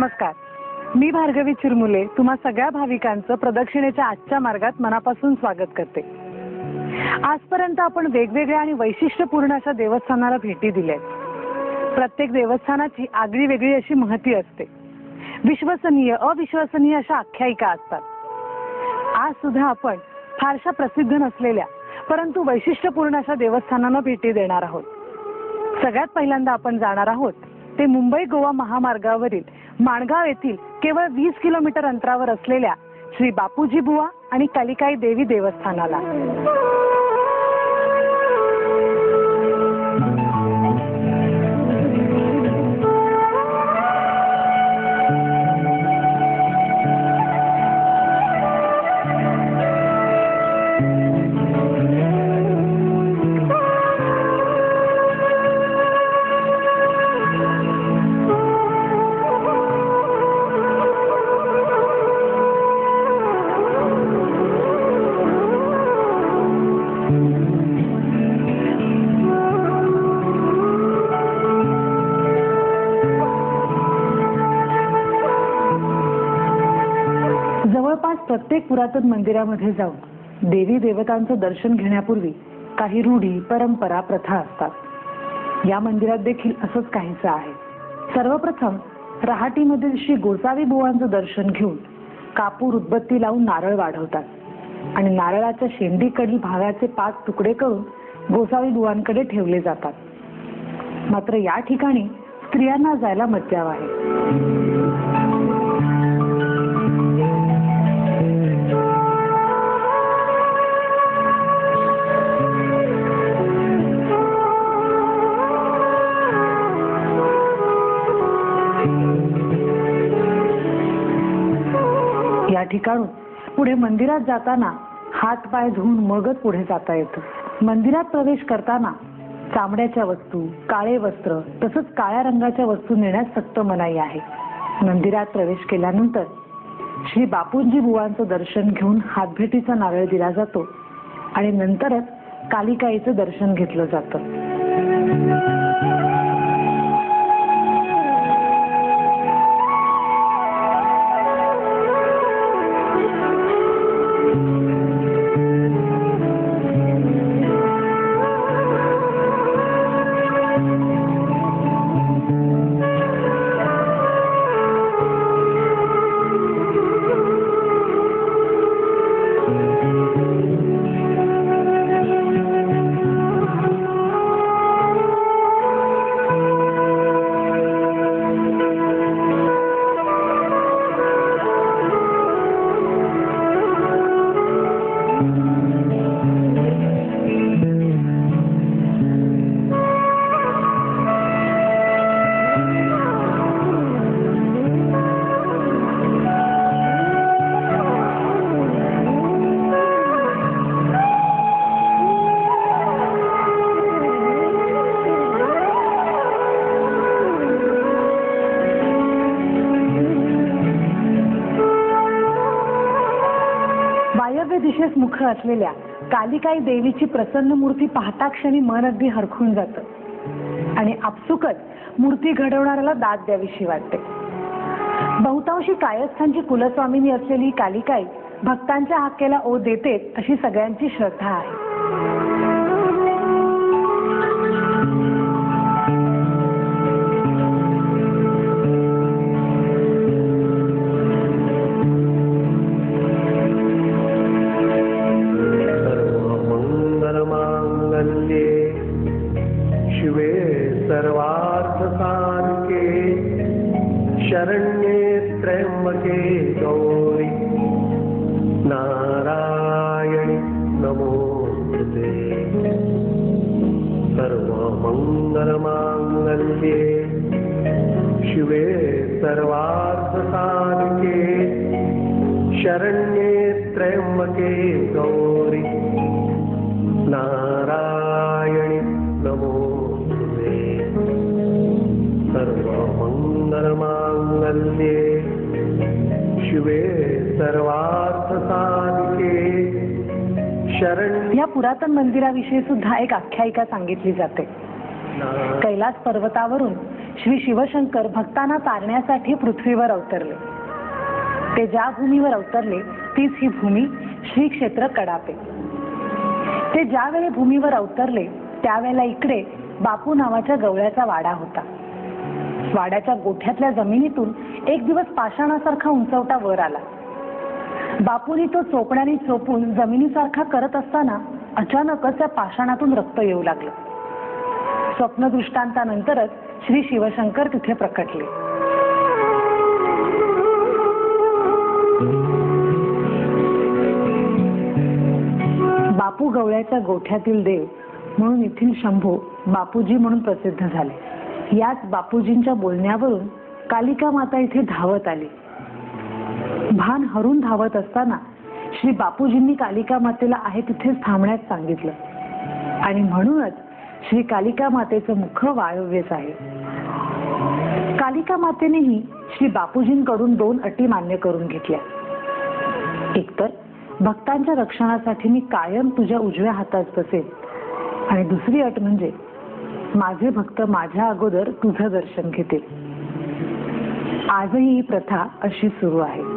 नमस्कार, मी भार्गवी चिरमुले तुम्हा सगळ्या भाविकांचं प्रदक्षिणेच्या आजच्या मार्गात मनापासून स्वागत करते। आजपर्यंत आपण वेगवेगळ्या आणि वैशिष्ट्यपूर्ण अशा देवस्थानाला भेटी दिल्यात। प्रत्येक देवस्थानाची आगळी वेगळी अशी महती असते। विश्वसनीय अविश्वसनीय अशा आख्यायिका असतात। आज सुद्धा आपण फारशा प्रसिद्ध नसलेल्या परंतु वैशिष्ट्यपूर्ण अशा देवस्थानांना भेटी देणार आहोत। सगळ्यात पहिल्यांदा आपण जाणार आहोत ते मुंबई गोवा महामार्गावरील माणगाव येथील केवळ 20 किलोमीटर अंतरावर असलेल्या श्री बापूजी बुवा आणि कालिकाई देवी देवस्थानाला। जवळपास प्रत्येक पुरातन मंदिरामध्ये जाऊन देवी देवतांचं दर्शन घेण्यापूर्वी काही रूढी, परंपरा, प्रथा असतात। या मंदिरात देखील असंच काहीच आहे। सर्वप्रथम रहाटीमधील श्री गोसावी बुवांचं दर्शन घेऊन कापूर, उदबत्ती लावून नारळ वाढवतात आणि नारळाच्या शेंडीकडील भागाचे 5 तुकडे करून गोसावी बुवांकडे ठेवले जातात। मात्र या ठिकाणी स्त्रियांना जायला मज्जाव आहे। या ठिकाणून पुढे मंदिरात जाताना हात पाय धुवून मगच पुढे जाता येतं। मंदिरात प्रवेश करताना चामड्याच्या वस्तू, काळे वस्त्र तसंच काळ्या रंगाच्या वस्तू नेण्यास सक्त मनाई आहे। मंदिरात प्रवेश केल्यानंतर श्री बापूजी बुवांचं दर्शन घेऊन हातभेटीचा नारळ दिला जातो आणि नंतरच कालिकाईचं दर्शन घेतलं जातं। वायव्य दिशेस मुख असलेल्या कालिकाई देवीची प्रसन्न मूर्ती पाहता क्षणी मन अगदी हरखून जातं आणि आपसुकच मूर्ती घडवणाऱ्याला दाद द्यावीशी वाटते। बहुतांशी कायस्थांची कुलस्वामिनी असलेली कालिकाई भक्तांच्या हाकेला ओ देतेच अशी सगळ्यांची श्रद्धा आहे। शरण्ये त्र्यंबके गौरी नारायणी नमोस्तुते। सर्वमंगलमांगल्ये शिवे सर्वार्थसाधके शरण्ये त्र्यंबके गौरी नारायणी नमोस्तुते। सर्वमंगलमांगल्ये शिवे सर्वार्थसाधके शरण। या पुरातन मंदिराविषयी सुद्धा एक आख्यायिका सांगितली जाते। कैलास पर्वतावरून श्री शिवशंकर भक्तांना तारण्यासाठी पृथ्वीवर अवतरले. ते ज्या भूमीवर अवतरले तीच ही भूमी श्री क्षेत्र कडापे. ते ज्यावेळी भूमीवर अवतरले त्यावेळेला इकडे बापू नावाच्या गवळ्याचा वाडा होता. वाड्याच्या गोठ्यातल्या जमिनीतून एक दिवस पाषाणासारखा उंचवटा वर आला. बापूंनी तो चोपड्याने चोपून जमिनीसारखा करत असताना अचानकच त्या पाषाणातून रक्त येऊ लागलं. स्वप्नदृष्टांतानंतरच श्री शिवशंकर तिथे प्रकटले. बापू गवळ्याच्या गोठ्यातील देव म्हणून येथील शंभू बापूजी म्हणून प्रसिद्ध झाले. याच बापूजींच्या बोलण्यावरून कालिका माता इथे धावत आली. भान हरून धावत असताना श्री बापूजींनी कालिका मातेला आहे तिथेच थांबण्यास सांगितलं आणि म्हणूनच श्री कालिका मातेचं मुख वायव्यच आहे. कालिका मातेनेही श्री बापूजींकडून 2 अटी मान्य करून घेतल्या. एकतर भक्तांच्या रक्षणासाठी मी कायम तुझ्या उजव्या हातात बसेन आणि दुसरी अट म्हणजे माझे भक्त माझ्या अगोदर तुझं दर्शन घेतील. आजही ही प्रथा अशी सुरू आहे.